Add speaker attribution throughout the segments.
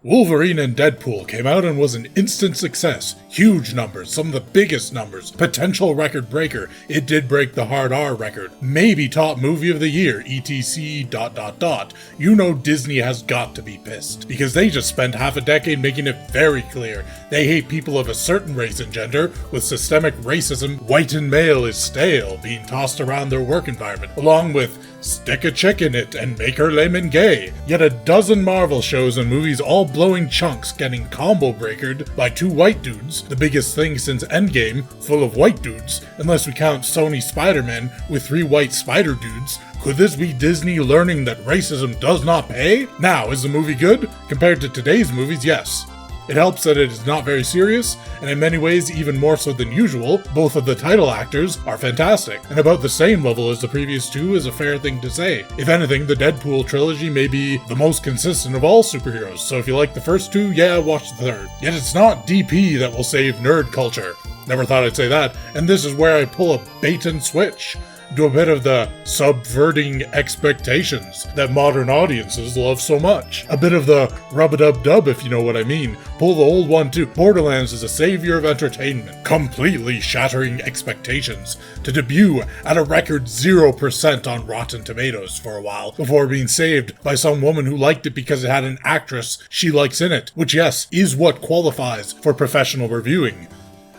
Speaker 1: Wolverine and Deadpool came out and was an instant success. Huge numbers, some of the biggest numbers, potential record breaker. It did break the hard R record. Maybe top movie of the year, etc. ... You know Disney has got to be pissed, because they just spent half a decade making it very clear they hate people of a certain race and gender, with systemic racism, white and male is stale, being tossed around their work environment, along with stick a chick in it and make her lame and gay. Yet a dozen Marvel shows and movies all blowing chunks getting combo breakered by two white dudes, the biggest thing since Endgame, full of white dudes, unless we count Sony Spider-Man with 3 white spider dudes. Could this be Disney learning that racism does not pay? Now, is the movie good? Compared to today's movies, yes. It helps that it is not very serious, and in many ways even more so than usual. Both of the title actors are fantastic, and about the same level as the previous two is a fair thing to say. If anything, the Deadpool trilogy may be the most consistent of all superheroes, so if you like the first two, yeah, watch the third. Yet it's not DP that will save nerd culture. Never thought I'd say that, and this is where I pull a bait and switch. Do a bit of the subverting expectations that modern audiences love so much. A bit of the rub-a-dub-dub, if you know what I mean. Pull the old one too. Borderlands is a savior of entertainment, completely shattering expectations, to debut at a record 0% on Rotten Tomatoes for a while, before being saved by some woman who liked it because it had an actress she likes in it, which yes, is what qualifies for professional reviewing.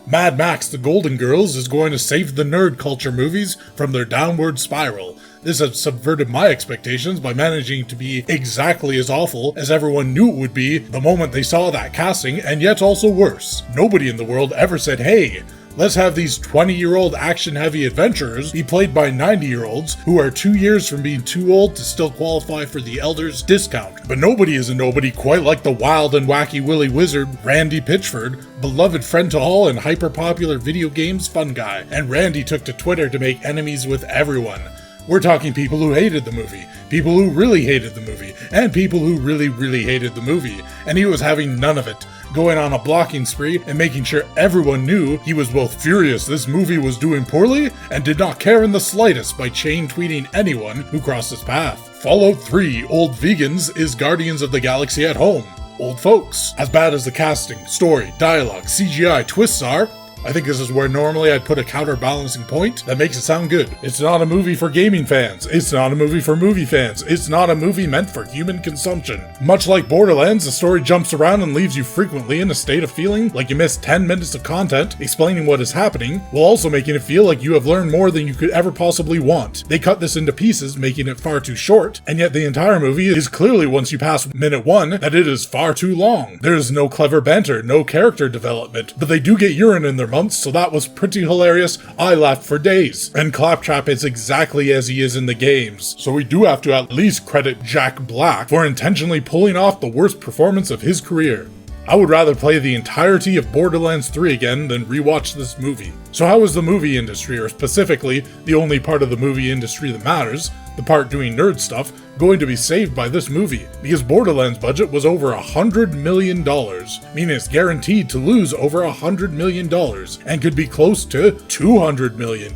Speaker 1: Mad Max The Golden Girls is going to save the nerd culture movies from their downward spiral. This has subverted my expectations by managing to be exactly as awful as everyone knew it would be the moment they saw that casting, and yet also worse. Nobody in the world ever said, hey, let's have these 20-year-old action-heavy adventurers be played by 90-year-olds who are 2 years from being too old to still qualify for the Elders discount. But nobody is a nobody quite like the wild and wacky willy wizard Randy Pitchford, beloved friend to all and hyper-popular video games fun guy. And Randy took to Twitter to make enemies with everyone. We're talking people who hated the movie, people who really hated the movie, and people who really, really hated the movie. And he was having none of it, going on a blocking spree and making sure everyone knew he was both furious this movie was doing poorly and did not care in the slightest by chain tweeting anyone who crossed his path. Fallout 3 Old Vegans is Guardians of the Galaxy at home. Old folks. As bad as the casting, story, dialogue, CGI, twists are, I think this is where normally I'd put a counterbalancing point that makes it sound good. It's not a movie for gaming fans. It's not a movie for movie fans. It's not a movie meant for human consumption. Much like Borderlands, the story jumps around and leaves you frequently in a state of feeling like you missed 10 minutes of content explaining what is happening, while also making it feel like you have learned more than you could ever possibly want. They cut this into pieces, making it far too short, and yet the entire movie is clearly, once you pass minute 1, that it is far too long. There is no clever banter, no character development, but they do get urine in their months, so that was pretty hilarious. I laughed for days. And Claptrap is exactly as he is in the games, so we do have to at least credit Jack Black for intentionally pulling off the worst performance of his career. I would rather play the entirety of Borderlands 3 again than rewatch this movie. So how is the movie industry, or specifically the only part of the movie industry that matters, the part doing nerd stuff, going to be saved by this movie? Because Borderlands' budget was over $100 million, meaning it's guaranteed to lose over $100 million, and could be close to $200 million.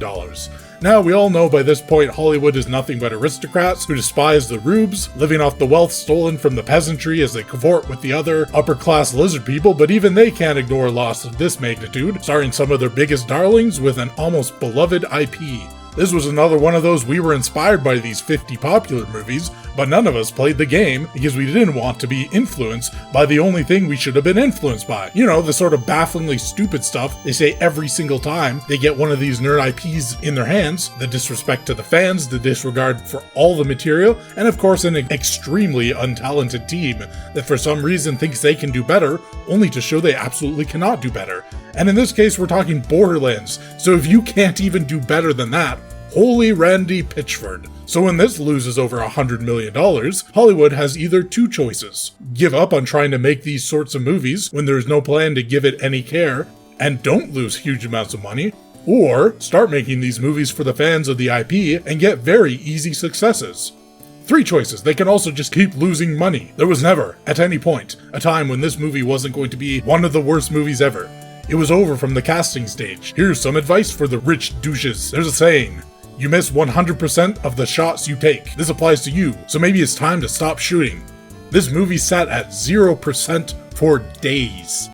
Speaker 1: Now, we all know by this point Hollywood is nothing but aristocrats who despise the rubes, living off the wealth stolen from the peasantry as they cavort with the other upper-class lizard people, but even they can't ignore a loss of this magnitude, starring some of their biggest darlings with an almost beloved IP. This was another one of those we were inspired by these 50 popular movies, but none of us played the game because we didn't want to be influenced by the only thing we should have been influenced by. You know, the sort of bafflingly stupid stuff they say every single time they get one of these nerd IPs in their hands, the disrespect to the fans, the disregard for all the material, and of course an extremely untalented team that for some reason thinks they can do better, only to show they absolutely cannot do better. And in this case, we're talking Borderlands, so if you can't even do better than that, holy Randy Pitchford. So when this loses over $100 million, Hollywood has either two choices. Give up on trying to make these sorts of movies when there is no plan to give it any care, and don't lose huge amounts of money, or start making these movies for the fans of the IP and get very easy successes. 3 choices. They can also just keep losing money. There was never, at any point, a time when this movie wasn't going to be one of the worst movies ever. It was over from the casting stage. Here's some advice for the rich douches. There's a saying, you miss 100% of the shots you take. This applies to you, so maybe it's time to stop shooting. This movie sat at 0% for days.